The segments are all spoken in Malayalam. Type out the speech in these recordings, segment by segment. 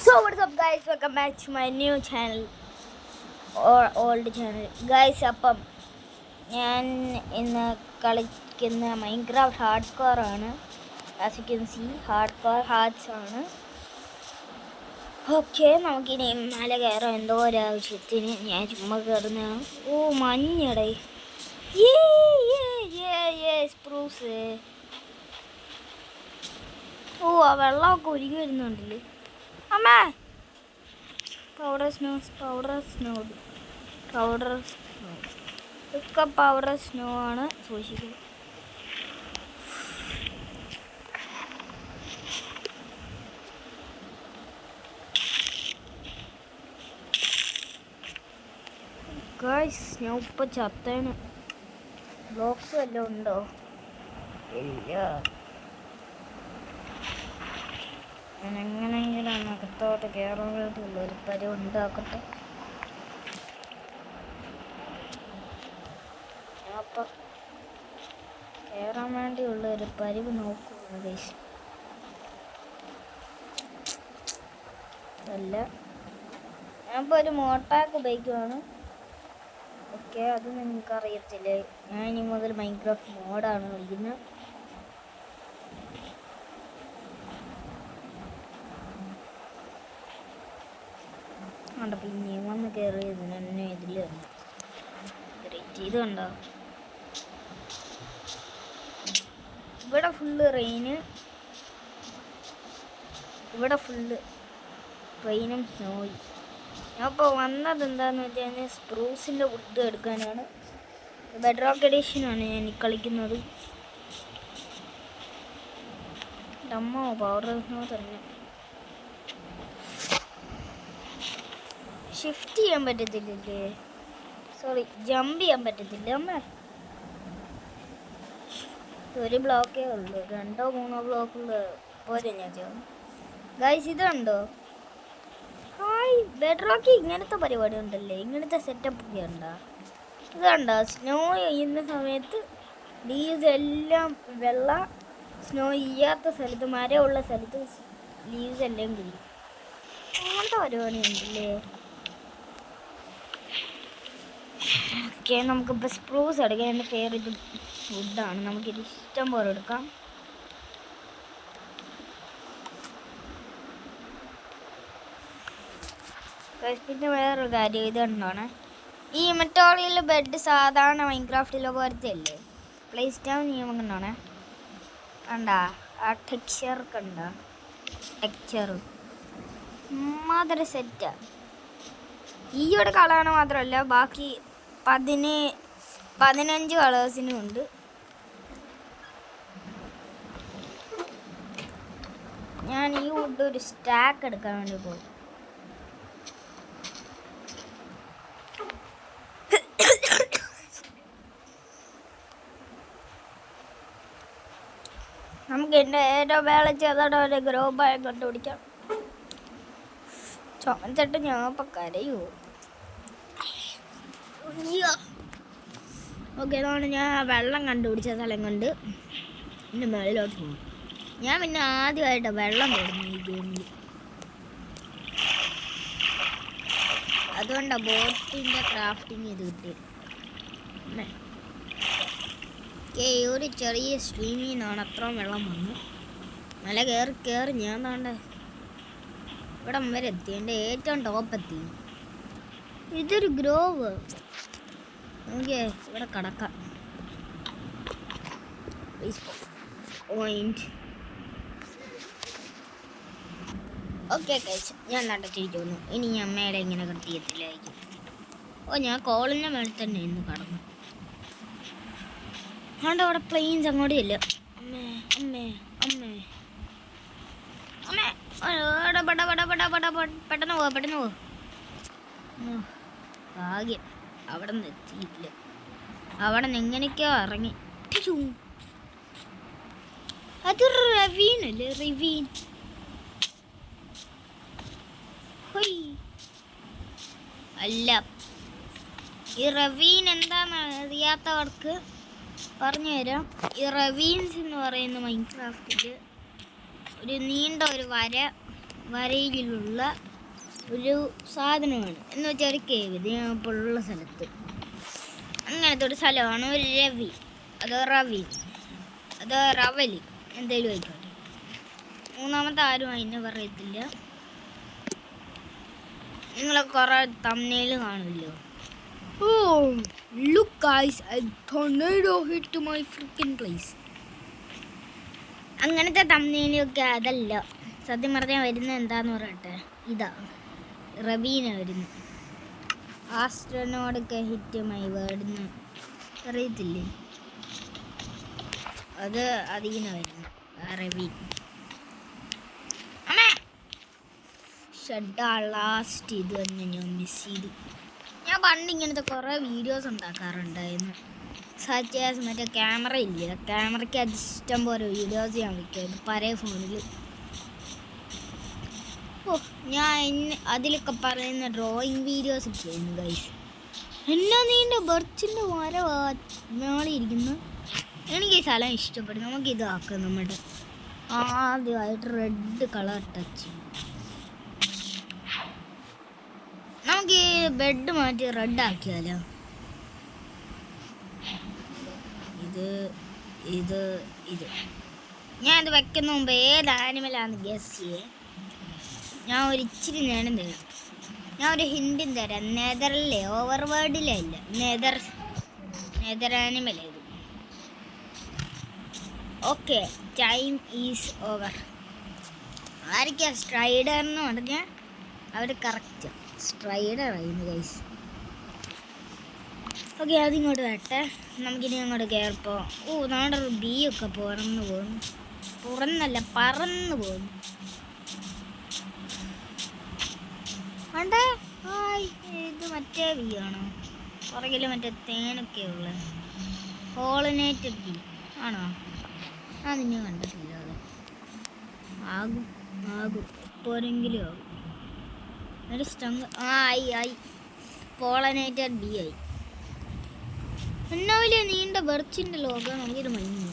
So what's up guys, welcome back to my new channel or old channel guys. അപ്പം ഞാൻ ഇന്ന് കളിക്കുന്ന മൈൻക്രാഫ്റ്റ് ഹാർഡ് കോർ ആണ്. As you can see hardcore hearts ആണ്. ഓക്കെ, നമുക്കിനി മല കയറാം. എന്തോ ഒരാവശ്യത്തിന് ഞാൻ ചുമ്മാ കയറുന്നതാണ്. ഓ മഞ്ഞടേ, സ്പ്രൂസ്. ഓ ആ വെള്ളമൊക്കെ ഒരുങ്ങി വരുന്നുണ്ടല്ലേ അമ്മേ. പൗഡർ സ്നോ ഒക്കെ പൗഡർ സ്നോ ആണ്. സൂക്ഷിക്കുക. ഗൈസ് ഞാൻ ഇപ്പം ചത്തേന്. ബ്ലോക്സ് വല്ലതും ഉണ്ടോ? ഇല്ല. ഞാൻ എങ്ങനെയെങ്കിലും അകത്തോട്ട് കയറാനുള്ള ഒരു പരിവ് ഉണ്ടാക്കട്ടെ. അപ്പം കയറാൻ വേണ്ടിയുള്ള ഒരു പരിവ് നോക്കുക ഗൈസ്. അല്ല, ഞാനിപ്പോൾ ഒരു മോട്ടാക്ക് ഉപയോഗിക്കുവാണ്. ഓക്കെ, അത് നിങ്ങൾക്കറിയത്തില്ലേ, ഞാൻ ഇനി മുതൽ മൈൻക്രാഫ്റ്റ് മോഡാണ് കളിക്കുന്നത്. കണ്ട പിന്നെ വന്ന് കയറിയത് എന്നെ ഇതിൽ വന്നു. ഇത് കണ്ടോ, ഇവിടെ ഫുള്ള് റെയിന്, ഇവിടെ ഫുള്ള് റെയിനും സ്നോയും. ഞാൻ ഇപ്പോൾ വന്നത് എന്താണെന്ന് വെച്ചാൽ സ്പ്രൂസിൻ്റെ വുഡ് എടുക്കാനാണ്. ബെഡ് റോക്ക് എഡിഷനാണ് ഞാൻ കളിക്കുന്നത്. ഡമ്മോ പൗഡർ സ്നോ തന്നെ. ഷിഫ്റ്റ് ചെയ്യാൻ പറ്റത്തില്ലേ? സോറി, ജമ്പ് ചെയ്യാൻ പറ്റത്തില്ല അമ്മ. ഒരു ബ്ലോക്കേ ഉള്ളൂ, 2-3 ബ്ലോക്കുള്ള പോലെ ഞാൻ ചെയ്യണം. ഗൈസ് ഇത് കണ്ടോ? ഹായ്, ബെഡ് റോക്കി ഇങ്ങനത്തെ പരിപാടി ഉണ്ടല്ലേ, ഇങ്ങനത്തെ സെറ്റപ്പ് ഒക്കെ ഉണ്ടോ? ഇത് കണ്ടോ, സ്നോ ചെയ്യുന്ന സമയത്ത് ലീവ്സ് എല്ലാം വെള്ള, സ്നോ ചെയ്യാത്ത സ്ഥലത്ത്, മരമുള്ള സ്ഥലത്ത് ലീവ്സ് എല്ലാം കിട്ടും. അങ്ങനത്തെ പരിപാടി ഉണ്ടല്ലേ. ഓക്കെ, നമുക്കിപ്പോൾ സ്പ്രൂസ് എടുക്കാം. എൻ്റെ ഫേവറേറ്റ് വുഡാണ്. നമുക്കിത് ഇഷ്ടം പോലെ എടുക്കാം. പിന്നെ വേറൊരു കാര്യം ഇത് കണ്ടാണ്, ഈ മെറ്റോളിയിൽ ബെഡ് സാധാരണ മൈൻക്രാഫ്റ്റിലെ പോലത്തെ അല്ലേ, പ്ലേസ് ഡൗൺ നിയമം കണ്ടാണ്. കണ്ടാ ആ ടെക്സ്ചർ, കണ്ട ടെക്സ്ചർ മാത്രം സെറ്റാ. ഈ ഒരു കളറാണ് മാത്രമല്ല, ബാക്കി 15 കളേഴ്സിനും ഉണ്ട്. ഞാൻ ഈ വുഡ് ഒരു സ്റ്റാക്ക് എടുക്കാൻ വേണ്ടി പോകും. നമുക്ക് എൻ്റെ ഏറ്റവും വേളച്ച് അതോടെ ഒരു ഗ്രോ ബാഗ് കണ്ടുപിടിക്കാം. ചുമച്ചിട്ട് ഞാൻ ഇപ്പം കരയൂ. ഓക്കെ, അതുകൊണ്ട് ഞാൻ വെള്ളം കണ്ടുപിടിച്ച സ്ഥലം കൊണ്ട് എൻ്റെ മേളിലോട്ട് പോകും. ഞാൻ പിന്നെ ആദ്യമായിട്ട് വെള്ളം തുടങ്ങി ഈ ഗെയിമിൽ. അതുകൊണ്ടാണ് ബോട്ടിൻ്റെ ക്രാഫ്റ്റിങ് ഇത് കിട്ടിയത്. ഒരു ചെറിയ സ്ട്രീമിൽ നിന്നാണ് അത്രയും വെള്ളം വന്ന്. മല കയറി ഞാൻ താണ്ട ഇവിടം വരെ എത്തി, എൻ്റെ ഏറ്റവും ടോപ്പെത്തി. ഇതൊരു ഗ്രോവ്. നോക്കിയേ, ഇവിടെ കിടക്കാം. ഓക്കെ കഴിച്ച് ഞാൻ നടത്തിയിട്ട് വന്നു. ഇനി ഞാൻ അമ്മയുടെ ഇങ്ങനെ കത്തിയത്തില്ലായിരിക്കും. ഞാൻ കോളിൻ്റെ മേളിൽ തന്നെ ഇന്ന് കടന്നു. അതുകൊണ്ട് അവിടെ പ്ലെയിൻസ് അങ്ങോട്ടും ഇല്ല. അമ്മേ അമ്മേ അമ്മേ അമ്മേ, പെട്ടെന്ന് പോ. ഭാഗ്യം അവിടെ നിന്ന് എത്തിയില്ല. അവിടെ നിന്ന് എങ്ങനെയൊക്കെയോ ഇറങ്ങി. അത് റവീനല്ലേ, റിവീൻ. അല്ല, ഈ റവീൻ എന്താണെന്ന് അറിയാത്തവർക്ക് പറഞ്ഞുതരാം. ഈ റവീൻസ് എന്ന് പറയുന്ന മൈൻക്രാഫ്റ്റിൽ ഒരു നീണ്ട ഒരു വര വരയിലുള്ള ഒരു സാധനമാണ് എന്ന് വെച്ചാൽ ഒരു കേവ്. ഇത് ഞാൻ ഇപ്പോൾ ഉള്ള സ്ഥലത്ത് അങ്ങനത്തെ ഒരു സ്ഥലമാണ് ഒരു രവി, അതോ റവി, അതോ റവലി, എന്തെങ്കിലും ആയിക്കോട്ടെ. മൂന്നാമത്തെ ആരും അതിനെ പറയത്തില്ല. നിങ്ങൾ കുറേ തമ്മിൽ കാണില്ലോ. Oh, look guys, a tornado hit my freaking place. അങ്ങനത്തെ തമ്മിലൊക്കെ അതല്ല. സത്യം പറഞ്ഞാൽ വരുന്നത് എന്താന്ന് പറയട്ടെ, ഇതാ റബീന വരുന്നു. ആസ്ട്രോനോടൊക്കെ ഹിറ്റ് മൈ വേർഡെന്ന് അറിയത്തില്ലേ, അത് അതീന വരുന്നു റബീൻ. ഷഡ്ഡാ ലാസ്റ്റ് ഇത് തന്നെ ഞാൻ മിസ് ചെയ്തു. ഞാൻ പണ്ട് ഇങ്ങനത്തെ കുറേ വീഡിയോസ് ഉണ്ടാക്കാറുണ്ടായിരുന്നു. സച്ച് മറ്റേ ക്യാമറ ഇല്ല, ക്യാമറയ്ക്ക് അത് ഇഷ്ടം പോലെ വീഡിയോസ് ഞാൻ വയ്ക്കുമായിരുന്നു പഴയ ഫോണിൽ. ഓ, ഞാൻ അതിലൊക്കെ പറയുന്ന ഡ്രോയിങ് വീഡിയോസ് ഒക്കെ ആയിരുന്നു ഗൈസ്. എന്നാ നീണ്ട ബർച്ചിൻ്റെ മേളിരിക്കുന്നു. എനിക്ക് ഈ സ്ഥലം ഇഷ്ടപ്പെടും. നമുക്കിതാക്കാം. നമ്മുടെ ആദ്യമായിട്ട് റെഡ് കളർ ടച്ച്. നമുക്ക് ഈ ബെഡ് മാറ്റി റെഡ് ആക്കിയാലോ? ഇത് ഞാൻ ഇത് വെക്കുന്ന മുമ്പ് ഏത് ആനിമലാന്ന് ഗസ് ചെയ്യേ. ഞാൻ ഒരു ഇച്ചിരി നേരം തരാം. ഞാൻ ഒരു ഹിൻറ്റും തരാം. നെതറിലെ ഓവർ വേർഡിലെ ഇല്ല, നെതർ ആനിമൽ ഇത്. Okay, time is over. ആയിരിക്കാ സ്ട്രൈഡർ എന്ന് പറഞ്ഞാൽ അവർ കറക്റ്റ് സ്ട്രൈഡർ ആയിരുന്നു ഗൈസ്. ഓക്കെ, അതിങ്ങോട്ട് വരട്ടെ. നമുക്കിനി അങ്ങോട്ട് കയറിപ്പോ. ഓ, നമ്മുടെ ബി ഒക്കെ പറന്നു പോകുന്നു. പറന്നു പോകുന്നു. വേണ്ടേ? ഹായ്, ഇത് മറ്റേ ബി ആണോ? പുറകിൽ മറ്റേ തേനൊക്കെ ഉള്ളത് പോളിനേറ്റഡ് ബി ആണോ? അതിന് കണ്ടിട്ടില്ല. അത് ആകും എപ്പോഴെങ്കിലും ആകും. ഒരു സ്റ്റങ് ആയി പോളനേറ്റഡ് ബി ആയി. എന്നാവില്ല നീണ്ട ബെർച്ചിൻ്റെ ലോകം. നമുക്കൊരു മൈൻഡ്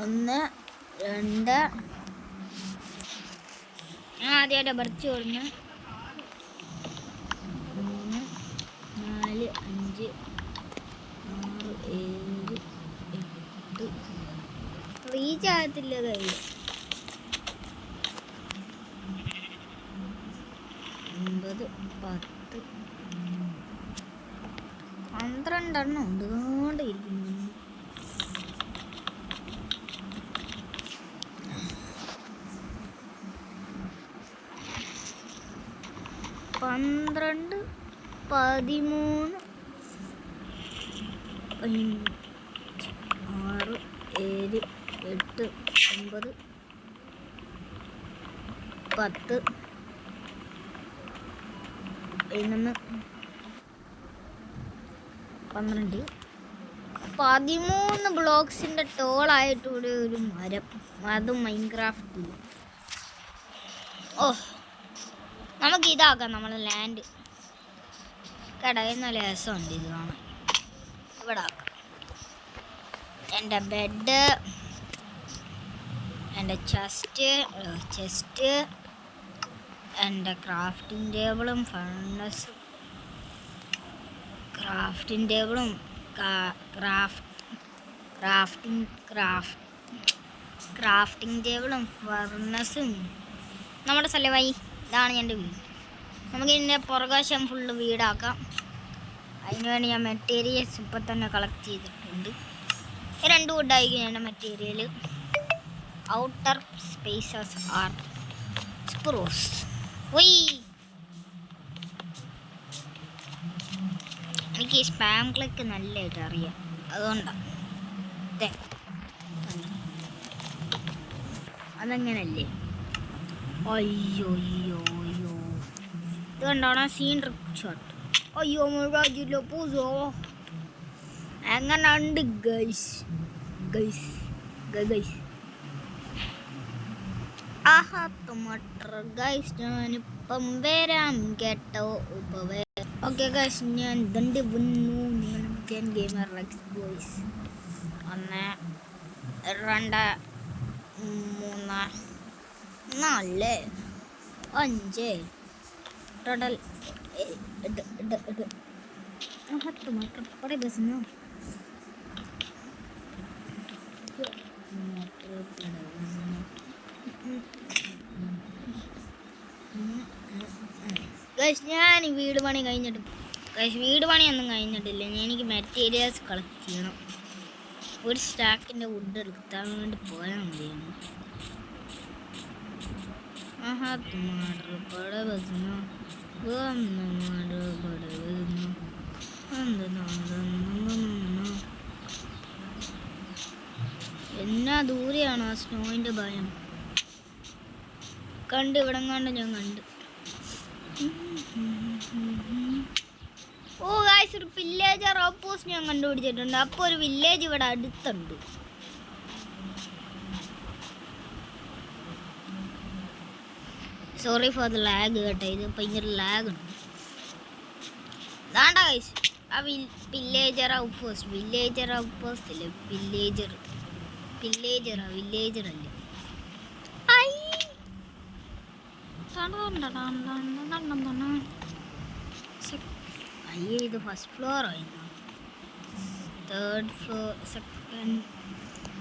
1 2. ഞാൻ ആദ്യമായിട്ട് ബെർച്ച് കൊടുന്ന് 3 4 5 6 7 8. റീച്ച് ആകത്തില്ല ഗൈസ്. 9 10 12 ഉണ്ട്. അതുകൊണ്ട് ഇരിക്കുന്നു. 12 13 6 7 8 9 10 11 12 13 ബ്ലോക്സിൻ്റെ ടോളായിട്ടൂടെ ഒരു മരം. അതും മൈൻക്രാഫ്റ്റിൽ. ഓ, നമുക്ക് ഇതാക്കാം. നമ്മൾ ലാൻഡ് കടയുന്ന രസമുണ്ട് ഇത് കാണാൻ. ഇവിടെ ആക്കാം. എൻ്റെ ബെഡ്, എൻ്റെ ചെസ്റ്റ്, എൻ്റെ ക്രാഫ്റ്റിംഗ് ടേബിളും ഫർണസും, ക്രാഫ്റ്റിംഗ് ടേബിളും ഫർണസും നമ്മുടെ സ്ഥലമായി. ഇതാണ് എൻ്റെ വീട്. നമുക്ക് ഇതിൻ്റെ പുറകാശം ഫുള്ള് വീടാക്കാം. അതിനുവേണ്ടി ഞാൻ മെറ്റീരിയൽസ് ഇപ്പം തന്നെ കളക്ട് ചെയ്തിട്ടുണ്ട്. 2 വുഡായിരിക്കും എൻ്റെ material. Outer spaces R spruce. എനിക്ക് ഈ സ്പാം ക്ലിക്ക് നല്ലതായിട്ട് അറിയാം, അതുകൊണ്ടാണ്. അതങ്ങനല്ലേ? അയ്യോ ഇത് കണ്ടാണ് സീൻ ഷോട്ട്. അയ്യോ മുഴുവല്ലോ പൂസോ. എങ്ങനുണ്ട് ഗൈസ്? ആഹാ ടൊമാറ്റർ ഗൈസ്, ഞാനിപ്പം വരാം കേട്ടോ. ഓക്കെ ഗൈസ്, ഞാൻ ദണ്ട് വന്നു. നിങ്ങൾ ഗെയിമർ ലക്സ് ബോയ്സ്. 1 2 3 4 5 ടോട്ടൽ 10 മാത്രം പടേ ബസ്സിനോ ഗൈസ് ഞാൻ വീട് പണി കഴിഞ്ഞിട്ട് വീട് പണിയൊന്നും കഴിഞ്ഞിട്ടില്ല. എനിക്ക് മെറ്റീരിയൽസ് കളക്ട് ചെയ്യണം. ഒരു സ്റ്റാക്കിൻ്റെ വുഡ് എടുക്കാൻ വേണ്ടി പോയാൽ മതിയാണ്. എന്നാ ദൂരെയാണ് ആ സ്നോയിൻ്റെ ഭയം. കണ്ട് ഇവിടെ കണ്ട് ഞാൻ കണ്ട്. ഓ ഗായ്സ്, ഒരു വില്ലേജർ ഔട്ട്പോസ്റ്റ് ഞാൻ കണ്ടുപിടിച്ചിട്ടുണ്ട്. അപ്പോൾ ഒരു വില്ലേജ് ഇവിടെ അടുത്തുണ്ട്. സോറി ഫോർ ദ ലാഗ് കേട്ടോ, ഇത് ഭയങ്കര ലാഗ് ഉണ്ട്. അതാണ്ട ഗായ്സ് ആ വില്ലേജർ ഔട്ട്പോസ്റ്റ് ഇല്ലേ, വില്ലേജർ അല്ലേ. അയ്യേ, ഇത് ഫസ്റ്റ് ഫ്ലോർ ആയിരുന്നു. Third floor,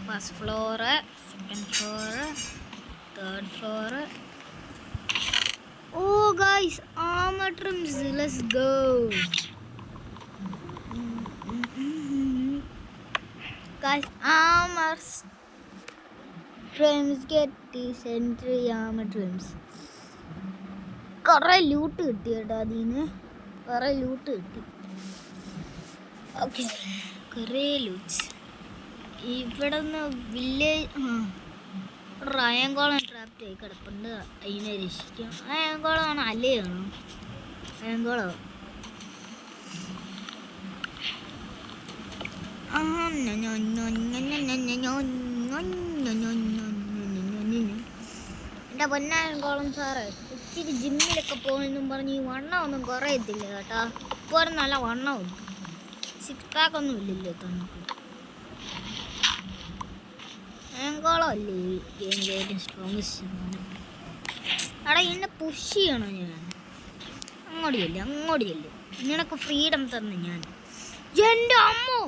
first floor, second floor, third floor. Oh guys, armour trims, let's go. Guys, armour trims, get sentry armour trims. കുറേ ലൂട്ട് കിട്ടി കേട്ടോ, അതിന് കുറേ ലൂട്ട് കിട്ടി. ഓക്കെ, കുറേ ലൂട്ട്സ്. ഇവിടെ നിന്ന് വില്ലേജ് അയങ്കോളം ട്രാപ്റ്റ് ആയി കിടപ്പുണ്ട്. അതിനെ രക്ഷിക്കാം. അയങ്കോളമാണോ അല്ലയാണോ? അയങ്കോളോ? എൻ്റെ പൊന്നയങ്കോളം സാറേ, ഇച്ചിരി ജിമ്മിലൊക്കെ പോകുമെന്നും പറഞ്ഞ് ഈ വണ്ണം ഒന്നും കുറയത്തില്ല കേട്ടോ. ഇപ്പോൾ നല്ല വണ്ണമുണ്ട്. 6 pack ഒന്നും ഇല്ലല്ലോ തനിക്ക്. അയങ്കോളം അല്ലേ ഗെയിമിലെ ഏറ്റവും സ്ട്രോങ്സ്റ്റ് സാധനം. അവിടെ എന്നെ പുഷ് ചെയ്യണോ ഞാൻ? അങ്ങോട്ട് ചെല്ല്. നിനക്ക് ഫ്രീഡം തന്നു ഞാൻ. എൻ്റെ അമ്മോ,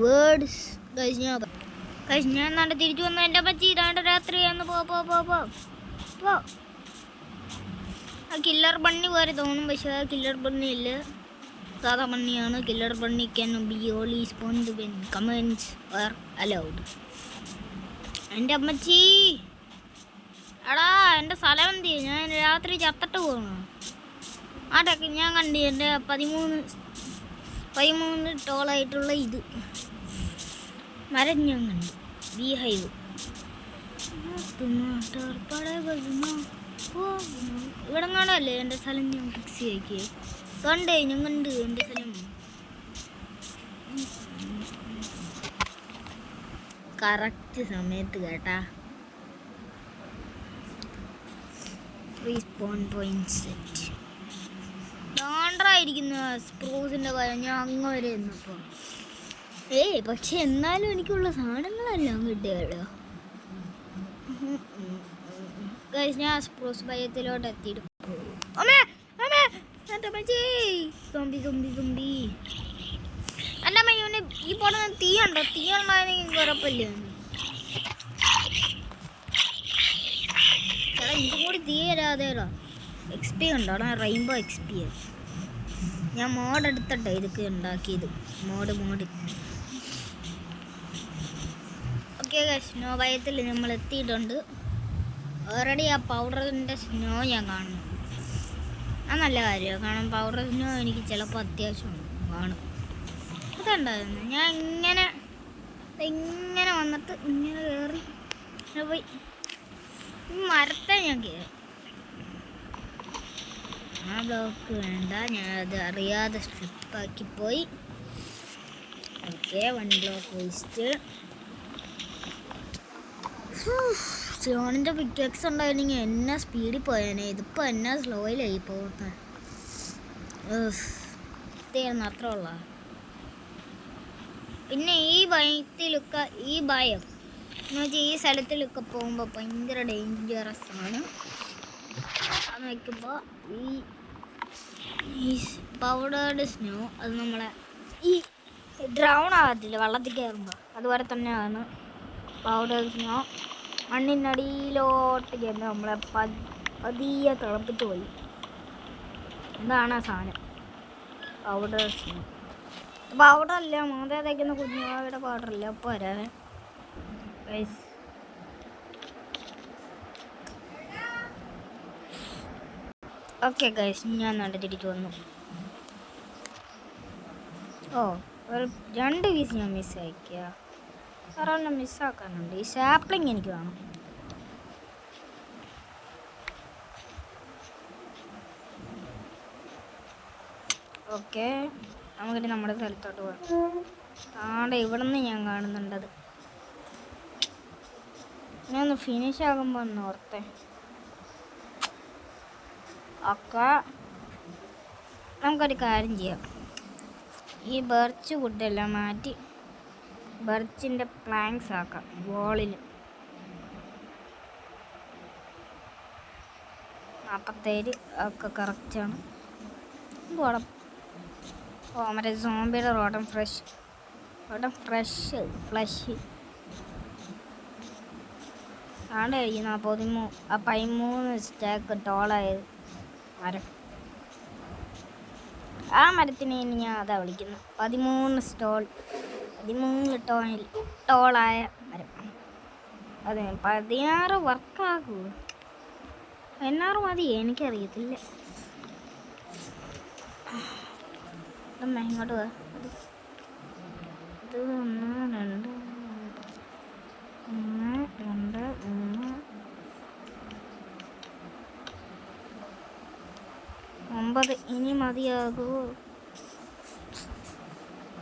വേർഡ്സ്. ഞാൻ നാട്ടെ തിരിച്ചു വന്നു. എൻ്റെ പറ്റി ഇതാണ്ട് രാത്രിയാന്ന്. പോ. ആ കില്ലർ ബണ്ണി പോലെ തോന്നും, പക്ഷേ ആ കില്ലർ ബണ്ണി ഇല്ല, സാധാ ബണ്ണിയാണ്. Killer bunny can be only spawned when comments are allowed. എൻ്റെ അമ്മച്ചി, എടാ എൻ്റെ സ്ഥലം എന്ത് ചെയ്യും? ഞാൻ രാത്രി ചത്തിട്ട് പോകണം. ആട്ടൊക്കെ ഞാൻ കണ്ടു. എൻ്റെ 13 ടോളായിട്ടുള്ള ഇത് മരം ഞാൻ കണ്ടു. ബി ഹൈവ് ഇവിടെ കാണാമല്ലേ എൻ്റെ സ്ഥലം. ഞാൻ ഫിക്സ് ആക്കിയേ ഞാൻ കണ്ട് എൻ്റെ സ്ഥലം. കറക്റ്റ് സമയത്ത് കേട്ടാ. റീസ്പോൺ പോയിന്റ് സെറ്റ് ഡോണ്ടറായിരിക്കുന്ന സ്പ്രൂസിൻ്റെ കാര്യം. ഞാൻ അങ്ങ് വരെ എന്നപ്പോൾ പക്ഷെ എന്നാലും എനിക്കുള്ള സാധനങ്ങളെല്ലാം കിട്ടിയല്ലോ. ഞാൻ സ്പ്രൂസ് ഭയത്തിലോട്ട് എത്തിയിട്ട് എൻ്റെ അമ്മ ഈ പോണ തീ ഉണ്ടോ? തീ ഉണ്ടായിരുന്നെങ്കിൽ കുഴപ്പമില്ല. ഇതും കൂടി തീ തരാതെടാ. XP ഉണ്ടോ? Rainbow XP. ഞാൻ മോഡ് എടുത്തിട്ടെ ഇതൊക്കെ ഉണ്ടാക്കിയത്. മോഡ് ഓക്കെ, സ്നോ ഭയത്തിൽ നമ്മൾ എത്തിയിട്ടുണ്ട്. ഓൾറെഡി ആ പൗഡറിൻ്റെ സ്നോ ഞാൻ കാണുന്നു. അത് നല്ല കാര്യമാണ്. കാരണം പൗഡർ സ്നോ എനിക്ക് ചിലപ്പോൾ അത്യാവശ്യം കാണും. അതുണ്ടായിരുന്നു. ഞാൻ ഇങ്ങനെ വന്നിട്ട് ഇങ്ങനെ കയറി പോയി മരത്തെ ഞാൻ കയറി. ആ ബ്ലോക്ക് വേണ്ട, ഞാനത് അറിയാതെ സ്ട്രിപ്പാക്കി പോയി. Okay, 1 block waste. സ്റ്റോണിൻ്റെ പിക്കെക്സ് ഉണ്ടായിരുന്നെങ്കിൽ എന്നാ സ്പീഡിൽ പോയേനെ. ഇതിപ്പോൾ എന്നാ സ്ലോയിലായി പോകുന്നത്. അവസ്ഥയായിരുന്നു, അത്ര ഉള്ള. പിന്നെ ഈ ഭയത്തിലൊക്കെ ഈ ഭയം എന്ന് വെച്ചാൽ ഈ സ്ഥലത്തിലൊക്കെ പോകുമ്പോൾ ഭയങ്കര ഡേഞ്ചറസ് ആണ്. അത് വയ്ക്കുമ്പോൾ ഈ പൗഡേർഡ് സ്നോ അത് നമ്മളെ ഈ ഡ്രൗൺ ആകത്തില്ല വെള്ളത്തിൽ കയറുമ്പോൾ, അതുപോലെ തന്നെയാണ് പൗഡേർഡ് സ്നോ മണ്ണിനടിയിലോട്ട് കയറുന്നത് നമ്മളെ പതിയെ തിളപ്പിച്ച് പോയി. ഇതാണ് ആ സാധനം പൗഡർ സ്നോ. പൗഡറല്ല, മോതെ തയ്ക്കുന്ന കുഞ്ഞുവാവിടെ പൗഡറല്ല. അപ്പോൾ വരാവേ ഗൈസ്. ഓക്കെ ഗൈസ്, ഞാൻ തിരിച്ചു വന്നു. ഓ, ഒരു 2 പീസ് ഞാൻ മിസ്സാക്കിയ. ഒരെണ്ണം മിസ്സാക്കാനുണ്ട്. ഈ സാപ്ലിങ് എനിക്ക് വേണം. ഓക്കെ, നമുക്കിനി നമ്മുടെ സ്ഥലത്തോട്ട് പോകാം. ഇവിടെ നിന്ന് ഞാൻ കാണുന്നുണ്ടത്. ഞാൻ ഒന്ന് ഫിനിഷ് ആകുമ്പോൾ ഒന്ന് ഓർത്തേ. ഒക്കെ നമുക്കൊരു കാര്യം ചെയ്യാം. ഈ ബർച്ച് വുഡെല്ലാം മാറ്റി ബർച്ചിൻ്റെ പ്ലാങ്ക്സ് ആക്കാം വോളിൽ. 47 ഒക്കെ കറക്റ്റാണ്. പോടാം. ഓ, മറ്റേ സോംബിയുടെ റോട്ടൻ ഫ്ലഷ് ആണ്ട് കഴിക്കുന്ന 13 സ്റ്റാക്ക് ടോളായത് മരം. ആ മരത്തിനെ ഞാൻ അതാ വിളിക്കുന്നത് 13 ടോളായ മരം. അതെ, 16 വർക്കാകുമോ? 16 മതി, എനിക്കറിയത്തില്ല. ഇങ്ങോട്ട് പോവാ. ഇത് 1 2 3 9 ഇനി മതിയാകുമോ?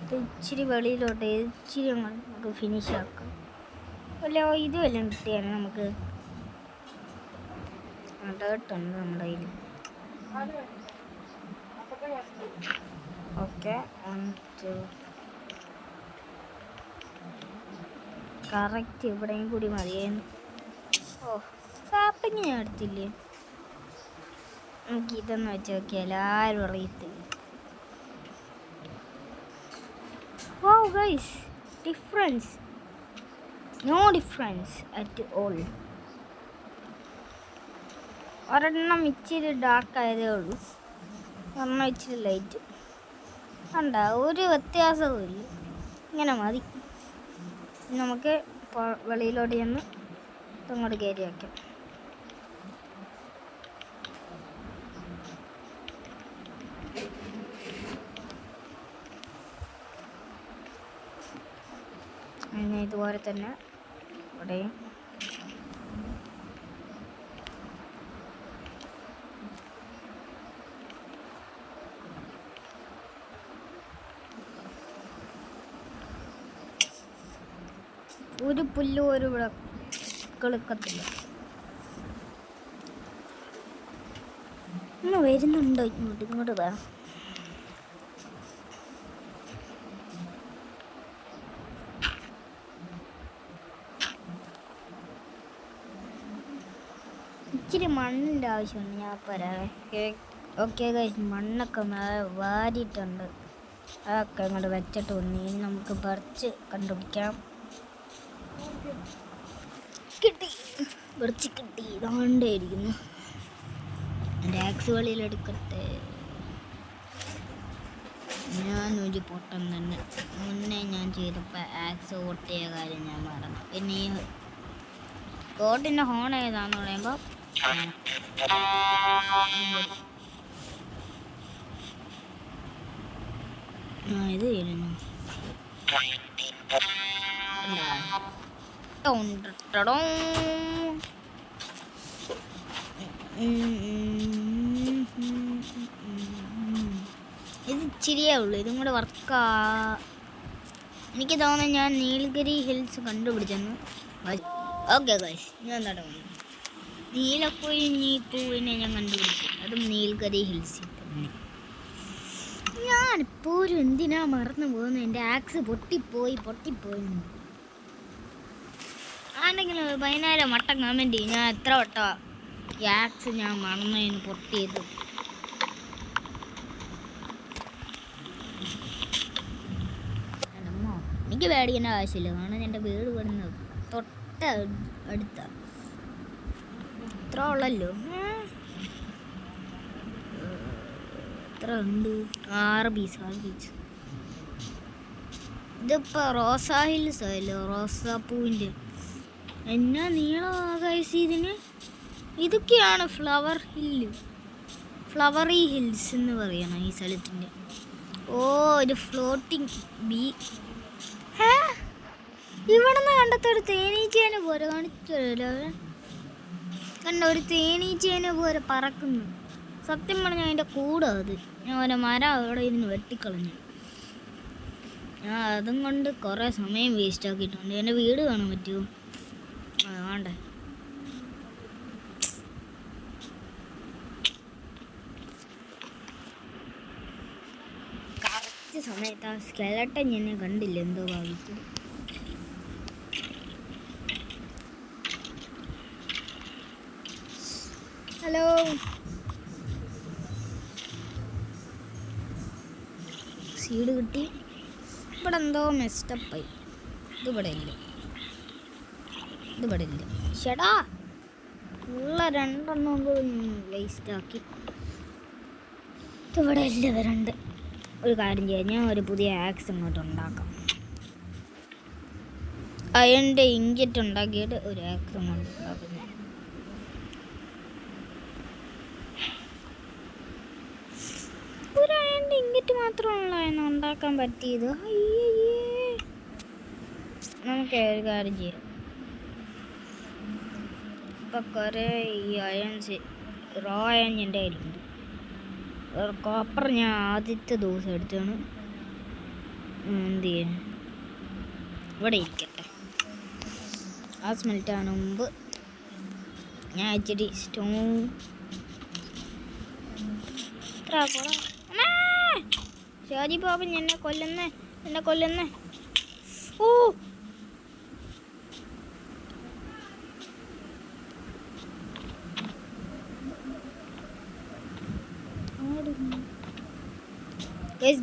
ഇത് ഇച്ചിരി വെളിയിലോട്ട് ഇച്ചിരി നമുക്ക് ഫിനിഷ് ആക്കാം. അല്ലോ ഇത് വല്ലതും കിട്ടിയാണ് നമുക്ക്. ഡേർട്ടുണ്ട് നമ്മുടെ കയ്യിൽ. ഓക്കെ, 1 2 കറക്റ്റ് ഇവിടെയും കൂടി മതിയായിരുന്നു. ഓ, സാപ്പിങ് ഞാൻ എടുത്തില്ലേ? നമുക്ക് ഇതൊന്ന് വെച്ച് നോക്കിയാൽ ആരും അറിയത്തില്ല. Oh guys, difference, no difference at all. ഒരെണ്ണം ഇച്ചിരി ഡാർക്ക് ആയതേ ഉള്ളൂ, ഒരെണ്ണം ഇച്ചിരി ലൈറ്റ്. കണ്ടാ, ഒരു വ്യത്യാസവും ഇല്ല. ഇങ്ങനെ മതി. നമുക്ക് വെളിയിലോട്ട് ചെന്ന് ഇങ്ങോട്ട് കയറി വയ്ക്കാം. പിന്നെ ഇതുപോലെ തന്നെ ഇവിടെയും ഒരു പുല്ലും ഒരു കിളുക്കത്തില്ല. ഇന്ന് വരുന്നുണ്ടോ? ഇങ്ങോട്ട് വാ. ഇച്ചിരി മണ്ണിൻ്റെ ആവശ്യമുണ്ട്, ഞാൻ പറയാവേ. ഓക്കെ ഗൈസ്, മണ്ണൊക്കെ വാരിയിട്ടുണ്ട്. അതൊക്കെ ഇങ്ങോട്ട് വെച്ചിട്ട് വന്നു. ഇനി നമുക്ക് ബർച്ച് കണ്ടുപിടിക്കാം. കിട്ടി, ബർച്ച് കിട്ടി. ഇതാണ്ടായിരിക്കുന്നു. എൻ്റെ ആക്സ് വെളിയിലെടുക്കട്ടെ. ഞാനൊരു പൊട്ടം തന്നെ. മുന്നേ ഞാൻ ചെയ്തപ്പോൾ ആക്സ് പൊട്ടിയ കാര്യം ഞാൻ മറന്നു. പിന്നെ ഈ ബോട്ടിൻ്റെ ഹോൺ ഏതാന്ന് പറയുമ്പോൾ ഇത് ചെയ്യുന്നു. ഇത് ഇച്ചിരിയേ ഉള്ളൂ, ഇതും കൂടെ വർക്കാ. എനിക്ക് തോന്നുന്നു ഞാൻ നീൽഗിരി ഹിൽസ് കണ്ടുപിടിച്ചെന്ന്. ഓക്കെ ഗൈസ്, ഞാൻ തുടങ്ങുന്നു. നീലക്കുയിലിനെ ഞാൻ കണ്ടുപിടിച്ചു, അതും നീൽഗിരി ഹിൽസിൽ തന്നെ. ഞാനിപ്പോഴും എന്തിനാ മറന്നു പോകുന്നു? എൻ്റെ ആക്സ് പൊട്ടിപ്പോയി. ആണെങ്കിൽ 17 വട്ടം കമൻറ്റ് ചെയ്യും ഞാൻ എത്ര വട്ടം ഈ ആക്സ് ഞാൻ മറന്നതിന് പൊട്ടിയത്. എനിക്ക് പേടിക്കേണ്ട ആവശ്യമില്ല, കാരണം എൻ്റെ വീട് പണിത് തൊട്ട അടുത്ത ഇത്ര ഉള്ളല്ലോ. എത്ര ഉണ്ട്? 6 പീസ്. ഇതിപ്പോൾ റോസാ ഹിൽസ് ആയല്ലോ, റോസാപ്പൂവിൻ്റെ എന്നാ നീളമാകാശ ഇതിന്. ഇതൊക്കെയാണ് ഫ്ലവറി ഹിൽസ് എന്ന് പറയണം ഈ സ്ഥലത്തിൻ്റെ. ഒരു ഫ്ലോട്ടിങ് ഇവിടെ നിന്ന് കണ്ടത്തൊരു തേനീച്ചേനെ പോലെ കാണിച്ചല്ലോ. കണ്ട ഒരു തേനീച്ചേനെ പോലെ പറക്കുന്നു. സത്യം പറഞ്ഞാൽ അതിൻ്റെ കൂടെ അത് ഞാൻ ഒരു മരം അവിടെ ഇരുന്ന് വെട്ടിക്കളഞ്ഞു. ഞാൻ അതും കൊണ്ട് കുറേ സമയം വേസ്റ്റ് ആക്കിയിട്ടുണ്ട്. എൻ്റെ വീട് കാണാൻ പറ്റുമോ? വേണ്ടേ. കറക്റ്റ് സമയത്ത് ആ സ്കെലട്ടൻ എന്നെ കണ്ടില്ല, എന്തോ ഭാവിച്ചു. ഹലോ, സീഡ് കിട്ടി. ഇവിടെ എന്തോ മെസ്റ്റപ്പായി. ഇതിവിടെ ഇല്ല. ചേട്ടാ ഉള്ള 2 എണ്ണം വേസ്റ്റാക്കി. ഇതിവിടെ ഇല്ല. വരണ്ട്. ഒരു കാര്യം ചെയ്യാം, ഞാൻ ഒരു പുതിയ ആക്സ് ഇങ്ങോട്ട് ഉണ്ടാക്കാം. അയണിൻ്റെ ഇഞ്ചറ്റ് ഉണ്ടാക്കിയിട്ട് ഒരു ആക്സ് ഇങ്ങോട്ട് ഉണ്ടാക്കുന്നത്. ഒരു അയണിൻ്റെ ഇഞ്ചറ്റ് മാത്രമല്ല അതിന് ഉണ്ടാക്കാൻ പറ്റിയത്. നമുക്ക് ഒരു കാര്യം ചെയ്യാം. ഇപ്പം കുറേ ഈ അയൺസ് റോ അയൺ എൻ്റെ കയ്യിലുണ്ട്. കോപ്പർ ഞാൻ ആദ്യത്തെ ദിവസം എടുത്താണ്. എന്ത് ചെയ്യാൻ ഇവിടെ ഇരിക്കട്ടെ. ആ സ്മെൽറ്റാണ് മുമ്പ് ഞാൻ ഇച്ചിരി സ്റ്റോൺ ഷാജി പാപ്പൻ എന്നെ കൊല്ലുന്നേ. ഓ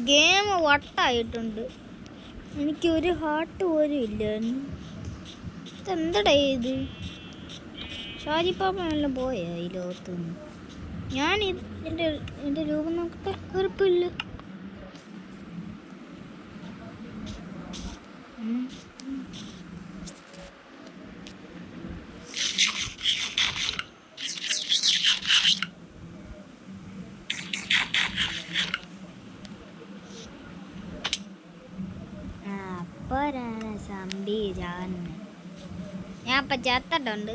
ഗെയിം വട്ടായിട്ടുണ്ട്. എനിക്കൊരു ഹാർട്ട് പോലും ഇല്ല. ഇതെന്തടാ ഇത്? ഷാജിപ്പാപ്പ എല്ലാം പോയാ ഈ ലോകത്തുനിന്ന്. ഞാൻ എൻ്റെ രൂപം നോക്കട്ടെ. കുഴപ്പമില്ല. ഞാൻ ഇപ്പം ചത്തിട്ടുണ്ട്.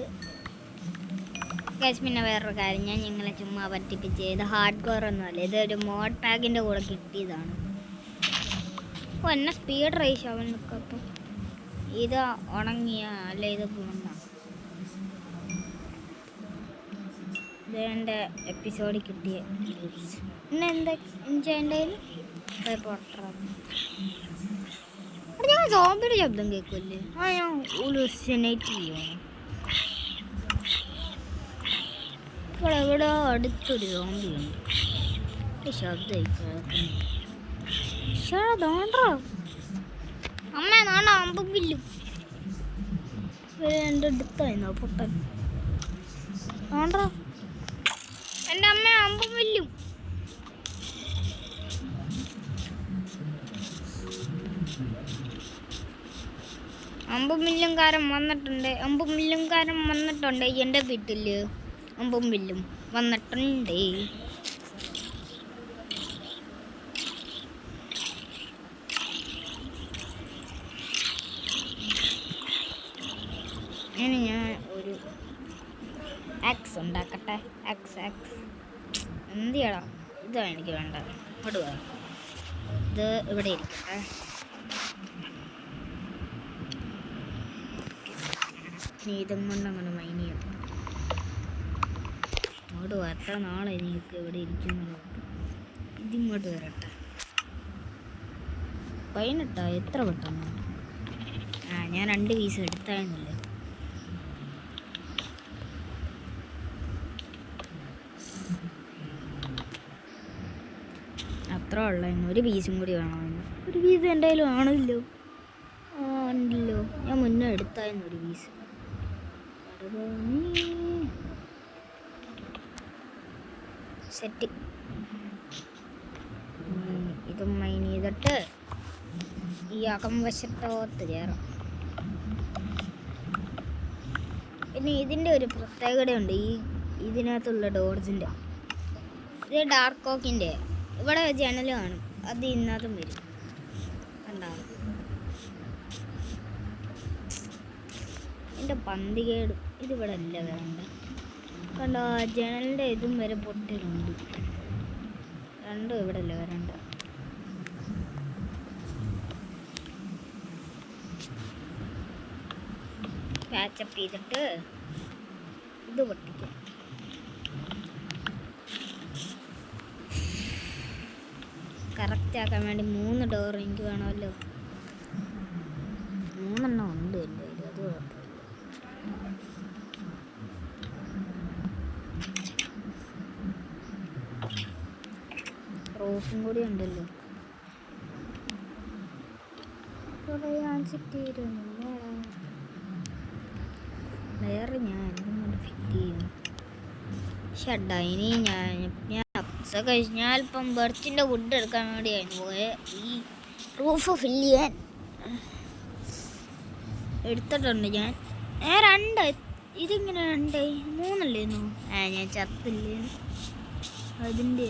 പിന്നെ വേറൊരു കാര്യം, ഞാൻ നിങ്ങളെ ചുമ്മാ പറ്റിപ്പിച്ച് ഇത് ഹാർഡ് കോർ ഒന്നുമല്ല, ഇതൊരു മോഡ് പാക്കിൻ്റെ കൂടെ കിട്ടിയതാണ്. എന്നെ സ്പീഡ് റേസ് ആവാൻ നിൽക്കപ്പം ഇത് ഉണങ്ങിയ അല്ല ഇത് പൂർണ്ണ. ഇത് എൻ്റെ എപ്പിസോഡിൽ കിട്ടിയ പിന്നെ എന്താ എൻ്റെ ഞാൻ സോംബിയുടെ ശബ്ദം കേൾക്കുമല്ലേ? ഞാൻ ഉലുസിനേറ്റ് ചെയ്യണം. ഇവിടെ അടുത്തൊരു സോംബിയുണ്ട്. ശബ്ദം കേൾക്കുന്നോ? അമ്മ നാണ അമ്പും എൻ്റെ അടുത്തായിരുന്നോ പൊട്ടൻ? ആണ്ടോ എൻ്റെ അമ്മ അമ്പും വില്ലും. അമ്പും വില്ലുംകാരൻ വന്നിട്ടുണ്ട് എൻ്റെ വീട്ടിൽ. അമ്പും വില്ലും വന്നിട്ടുണ്ട്. ഇനി ഞാൻ ഒരു ആക്സ് ഉണ്ടാക്കട്ടെ. ആക്സ് എന്തിയാടാ? ഇതാണ് എനിക്ക് വേണ്ട. ഇടുക ഇത് ഇവിടെ ഇരിക്കട്ടെ. ഇനി ഇതും കൊണ്ട് അങ്ങനെ മൈന് ചെയ്യും. അങ്ങോട്ട് എത്ര നാളെ നിങ്ങൾക്ക് ഇവിടെ ഇരിക്കുന്നുള്ളൂ. ഇതിങ്ങോട്ട് വരട്ടെ. 18 എത്ര പെട്ടെന്ന്. ഞാൻ 2 പീസ് എടുത്തായിരുന്നില്ല. അത്ര ഉള്ളായിരുന്നു. 1 പീസും കൂടി വേണമായിരുന്നു. 1 പീസ് എന്തായാലും ആണല്ലോ. ഉണ്ടല്ലോ, ഞാൻ മുന്നേ എടുത്തായിരുന്നു 1 പീസ്. സെറ്റ്. ഇതും മൈൻ ചെയ്തിട്ട് ഈ അകംവശത്തോട്ട് കയറാം. പിന്നെ ഇതിൻ്റെ ഒരു പ്രത്യേകതയുണ്ട്, ഇതിനകത്തുള്ള ഡോർസിൻ്റെ. ഇത് ഡാർക്ക് ഓക്കിൻ്റെ. ഇവിടെ ജനൽ കാണും, അത് ഇന്നതും വരും. കണ്ടാവും എൻ്റെ പന്തികേടും. ഇതിവിടെ അല്ല വേണ്ട. കണ്ടോ, ജനലിൻ്റെ ഇതും വരെ പൊട്ടിലുണ്ട്. രണ്ടും ഇവിടെ അല്ല വരണ്ട. പാച്ചപ്പ് ചെയ്തിട്ട് ഇത് പൊട്ടിക്കാം. കറക്റ്റ് ആക്കാൻ വേണ്ടി 3 ഡോർ എനിക്ക് വേണമല്ലോ. 3 എണ്ണം ഉണ്ട് എൻ്റെ കയ്യിൽ, അത് കുഴപ്പമില്ല. റൂഫും കൂടി ഉണ്ടല്ലോ. വേറെ ഞാൻ എന്തും കൊണ്ട് ഫിറ്റ് ചെയ്യും. ഷഡ്ഡ ഇനി ഞാൻ ഇപ്പം ബർച്ചിൻ്റെ വുഡ് എടുക്കാൻ വേണ്ടിയായിരുന്നു പോയത്. ഈ റൂഫ് ഫില്ല് ചെയ്യാൻ എടുത്തിട്ടുണ്ട് ഞാൻ. 2 ഇതിങ്ങനെ 2 3 അല്ലേന്നു. ഞാൻ ചത്തില്ലേ. അതിൻ്റെ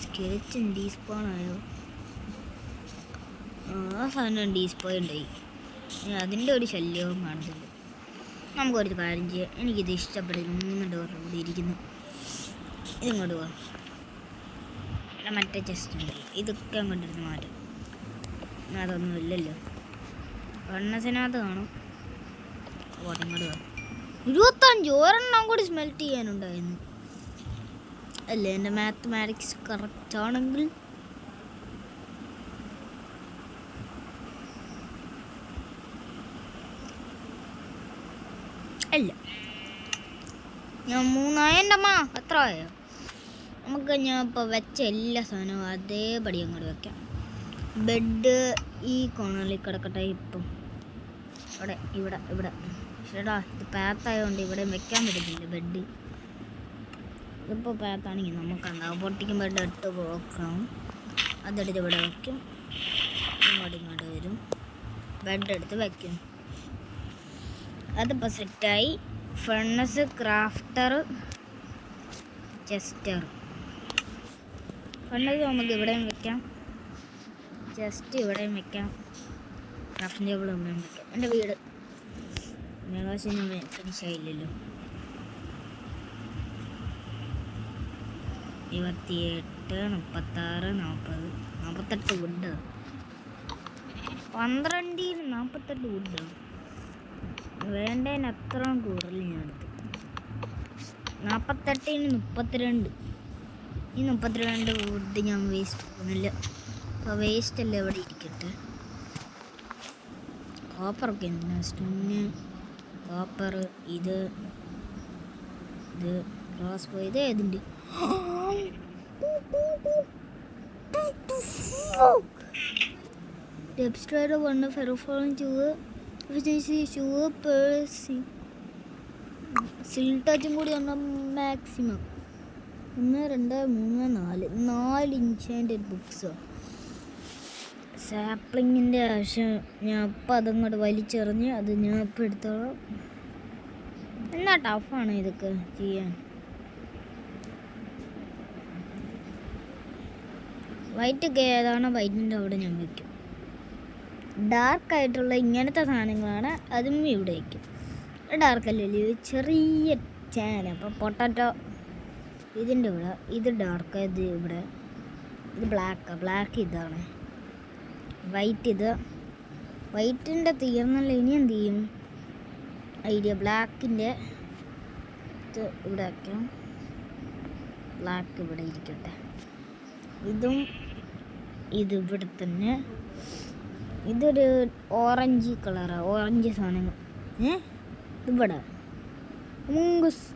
സ്കെലറ്റൻ ഡീസ്പോൺ ആയോ? ആ സാധനം ഡീസ്പോൺ ഉണ്ടായി. അതിൻ്റെ ഒരു ശല്യവും കാണുന്നില്ല. നമുക്കൊരു കാര്യം ചെയ്യാം. എനിക്കിത് ഇഷ്ടപ്പെടില്ല. 3 ഡോർ ഇവിടെ ഇരിക്കുന്നു. ഇതിങ്ങോട്ട് പോവാം. മറ്റേ ചെസ്റ്റ് ഉണ്ട്, ഇതൊക്കെ അങ്ങോട്ടിരുന്ന് മാറ്റും. അതൊന്നും ഇല്ലല്ലോ. എണ്ണസിനകത്ത് കാണും. ഇങ്ങോട്ട് പോവാം. 25 ഒരെണ്ണം കൂടി സ്മെൽറ്റ് ചെയ്യാനുണ്ടായിരുന്നു അല്ലേ? എൻ്റെ മാത്തമാറ്റിക്സ് കറക്റ്റ് ആണെങ്കിൽ അല്ല. ഞാൻ 3 ആയ. എൻ്റെ അമ്മ എത്ര ആയോ? നമുക്ക് ഞാൻ ഇപ്പോൾ വെച്ച എല്ലാ സാധനവും അതേപടി അങ്ങോട്ട് വെക്കാം. ബെഡ് ഈ കോണറിൽ കിടക്കട്ടെ. ഇപ്പം ഇവിടെ ചേട്ടാ, ഇത് പാത്തായതുകൊണ്ട് ഇവിടെ വെക്കാൻ പറ്റുന്നില്ല ബെഡ്. ഇതിപ്പോൾ പാത്താണെങ്കിൽ നമുക്കുണ്ടാവും. പൊട്ടിക്കും ബെഡ് 8 ബ്ലോക്കാവും. അതെടുത്ത് ഇവിടെ വയ്ക്കും. ഇങ്ങോട്ട് വരും. ബെഡ് എടുത്ത് വയ്ക്കും. അതിപ്പോൾ സെറ്റായി. Furnace, crafter, Chester. ഫർണസ് നമുക്ക് ഇവിടെയും വെക്കാം, ചെസ്റ്റ് ഇവിടെയും വെക്കാം, ക്രാഫ്റ്റിംഗ് ടേബിൾ ഇവിടെയും വെക്കാം. എൻ്റെ വീട് മേളാശം ഫിനിഷായില്ലല്ലോ. 28, 36, 40, 48 വുഡ്. 12 48 വുഡ് വേണ്ടതിന് അത്ര കൂടുതൽ ഞാൻ എടുത്തു. 48 32. ഈ 32 വുഡ് ഞാൻ വേസ്റ്റ് പോകുന്നില്ല. അപ്പോൾ വേസ്റ്റ് അല്ല എവിടെ ഇരിക്കട്ടെ. കോപ്പറൊക്കെ എന്തിനാ? സ്റ്റോണ്, കോപ്പർ, ഇത് ക്രോസ് ബോ. ഇത് ഏതിൻ്റെ? ഡെബ്സ്ട്രൈഡർ 1 ഫെറോഫോൺ 2 എഫിഷ്യൻസി 2 പേഴ്സി സിൽ ടച്ചും കൂടി വന്നാൽ മാക്സിമം 1 2 3 4 ഇൻചാൻറ്റഡ് ബുക്സോ. സാപ്ലിങ്ങിൻ്റെ ആവശ്യം ഞാൻ അപ്പം അതങ്ങോട്ട് വലിച്ചെറിഞ്ഞ് അത് ഞാൻ ഇപ്പം എടുത്തോളാം. എന്നാ ടഫാണ് ഇതൊക്കെ ചെയ്യാൻ. വൈറ്റ് ഒക്കെ ഏതാണോ വൈറ്റിൻ്റെ അവിടെ ഞാൻ വയ്ക്കും. ഡാർക്കായിട്ടുള്ള ഇങ്ങനത്തെ സാധനങ്ങളാണ്, അതും ഇവിടെ വയ്ക്കും. ഡാർക്കല്ലല്ലോ, ചെറിയ ചാന. അപ്പോൾ പൊട്ടാറ്റോ ഇതിൻ്റെ ഇവിടെ, ഇത് ഡാർക്ക്, ഇത് ഇവിടെ, ഇത് ബ്ലാക്ക് ഇതാണ്, വൈറ്റ് ഇത്. വൈറ്റിൻ്റെ തീർന്നല്ല, ഇനി എന്ത് ചെയ്യും ഐഡിയ. ബ്ലാക്കിൻ്റെ ഇത് ഇവിടെ വയ്ക്കാം, ബ്ലാക്ക് ഇവിടെ ഇരിക്കട്ടെ. ഇതും ഇത് ഇവിടെ തന്നെ. ഇതൊരു ഓറഞ്ച് കളറാണ്, ഓറഞ്ച് സാധനങ്ങൾ. ഇതിവിടെ മുങ്കുസ്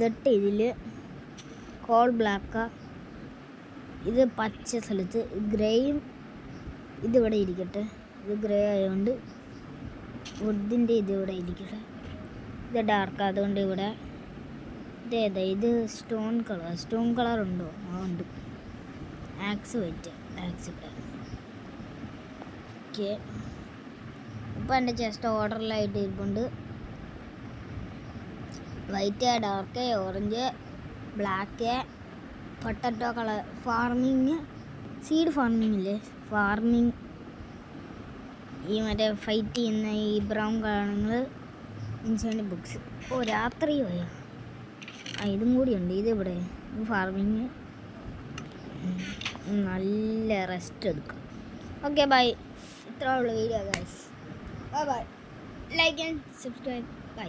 ദട്ട് ഇതിൽ കോൾ ബ്ലാക്കാ. ഇത് പച്ച സ്ഥലത്ത് ഗ്രേയും. ഇതിവിടെ ഇരിക്കട്ടെ, ഇത് ഗ്രേ ആയതുകൊണ്ട് വുഡിൻ്റെ ഇതിവിടെ ഇരിക്കട്ടെ. ഇത് ഡാർക്ക് അതുകൊണ്ട് ഇവിടെ. ഇതേതാ ഇത്? സ്റ്റോൺ കളർ ഉണ്ടോ? ആ ഉണ്ട്. ആക്സ് വൈറ്റ്, ആക്സ് ഇവിടെ. ഓക്കെ, ഇപ്പം എൻ്റെ ചെസ്റ്റ് ഓർഡറിലായിട്ട് ഇരിപ്പുണ്ട്. White, dark, orange, black, potato colour. Farming, seed farming ഇല്ലേ, ഫാർമിങ്. ഈ മറ്റേ ഫൈറ്റ് ചെയ്യുന്ന ഈ ബ്രൗൺ കളറുകൾ ഇൻസൈഡ് ബുക്സ്. ഓ, രാത്രി പോയോ? ഇതും കൂടിയുണ്ട്. ഇതിവിടെ ഫാർമിങ്. നല്ല റെസ്റ്റ് എടുക്കാം. Okay, bye. ഇത്രയുള്ള video guys. Bye bye. Like and subscribe.